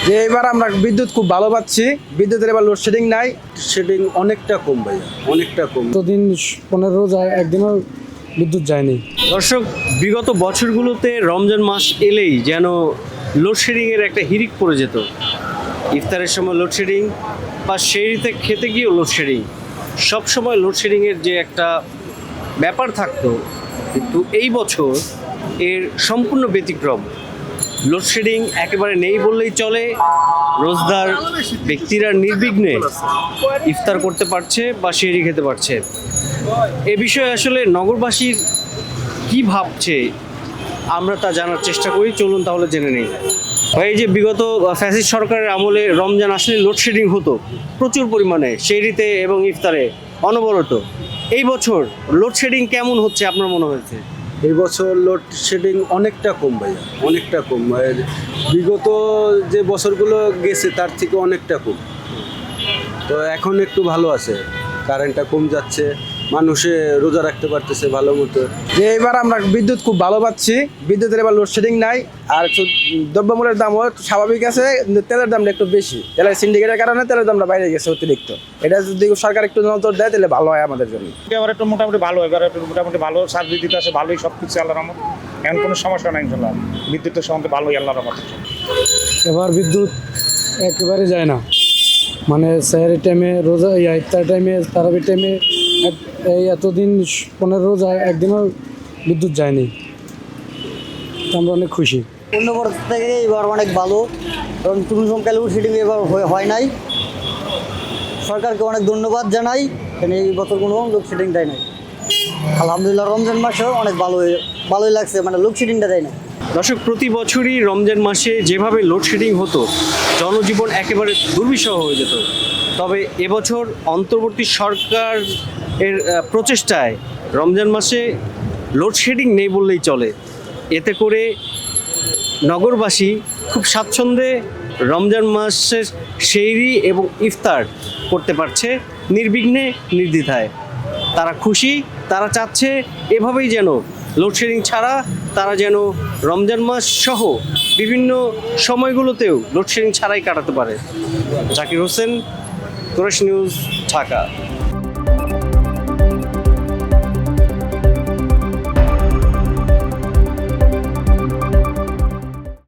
যে এবার আমরা বিদ্যুৎ খুব ভালো পাচ্ছি, বিদ্যুতের এবার লোডশেডিং নাই। শেডিং অনেকটা কম ভাইয়া, অনেকটা কম। দিন 15 যায়, একদিনও বিদ্যুৎ যায়নি। দর্শক, বিগত বছরগুলোতে রমজান মাস এলেই যেন লোডশেডিংয়ের একটা হিড়িক পড়ে যেত। ইফতারের সময় লোডশেডিং বা সেহরিতে খেতে গিয়েও লোডশেডিং, সবসময় লোডশেডিংয়ের যে একটা ব্যাপার থাকতো, কিন্তু এই বছর এর সম্পূর্ণ ব্যতিক্রম। লোডশেডিং একেবারে নেই বললেই চলে। রোজদার ব্যক্তিরা নির্বিঘ্নে ইফতার করতে পারছে বা সেহরি খেতে পারছে। এ বিষয়ে আসলে নগরবাসীর কি ভাবছে আমরা তা জানার চেষ্টা করি। চলুন তাহলে জেনে নেই। এই যে বিগত ফ্যাসিস্ট সরকারের আমলে রমজান আসলে লোডশেডিং হতো প্রচুর পরিমাণে সেহরিতে এবং ইফতারে অনবরত। এই বছর লোডশেডিং কেমন হচ্ছে আপনার মনে হয়েছে? এই বছর লোডশেডিং অনেকটা কম ভাইয়া, অনেকটা কম। বিগত যে বছরগুলো গেছে তার থেকে অনেকটা কম। তো এখন একটু ভালো আছে, কারেন্টটা কম যাচ্ছে, মানুষে রোজা রাখতে পারতেছে ভালো মতো। যে এবার আমরা বিদ্যুৎ খুব ভালো পাচ্ছি, বিদ্যুতের এবার লোডশেডিং নাই। আর দ্রব্যমূল্যের দামও স্বাভাবিক আছে, কিন্তু তেলের দামটা একটু বেশি। তেলের সিন্ডিকেটের কারণে তেলের দামটা বাইরে গেছে অতিরিক্ত। এটা যদি সরকার একটু নজর দেয় তাহলে ভালো হয় আমাদের জন্য। এবার একটু মোটামুটি ভালো, এবার একটু মোটামুটি ভালো সার্ভিস দিতে আছে, ভালোই সব কিছু আল্লাহর রহমত। এখন কোনো সমস্যা নাই ইনশাল্লাহ, বিদ্যুতের সম্বন্ধে ভালোই আল্লাহর রহমত। এবার বিদ্যুৎ একেবারে যায় না, মানে সেহরির টাইমে, রোজা ইফতার টাইমে, তারাবির টাইমে এই এতদিন 15 যায়, একদিনও বিদ্যুৎ যায়নি। তো আমরা অনেক খুশি। অন্য বছর থেকে এবার অনেক ভালো, কারণ কোনো সংখ্যা লোডশেডিং এবার হয় নাই। সরকারকে অনেক ধন্যবাদ জানাই, কারণ এই বছর কোনো লোডশেডিং দেয় নাই। আলহামদুলিল্লাহ রমজান মাসেও অনেক ভালোই লাগছে, মানে লোডশেডিংটা দেয় না। দর্শক, প্রতি বছরই রমজান মাসে যেভাবে লোডশেডিং হতো, জনজীবন একেবারে দুর্বিষহ হয়ে যেত। তবে এবছর অন্তর্বর্তী সরকার এর প্রচেষ্টায় রমজান মাসে লোডশেডিং নেই বললেই চলে। এতে করে নগরবাসী খুব স্বাচ্ছন্দ্যে রমজান মাসের সেহরি এবং ইফতার করতে পারছে নির্বিঘ্নে, নির্দ্বিধায়। তারা খুশি, তারা চাচ্ছে এভাবেই যেন লোডশেডিং ছাড়া তারা যেন রমজান মাস সহ বিভিন্ন সময়গুলোতেও লোডশেডিং ছাড়াই কাটাতে পারে। জাকির হোসেন, কুরাইশ নিউজ, ঢাকা।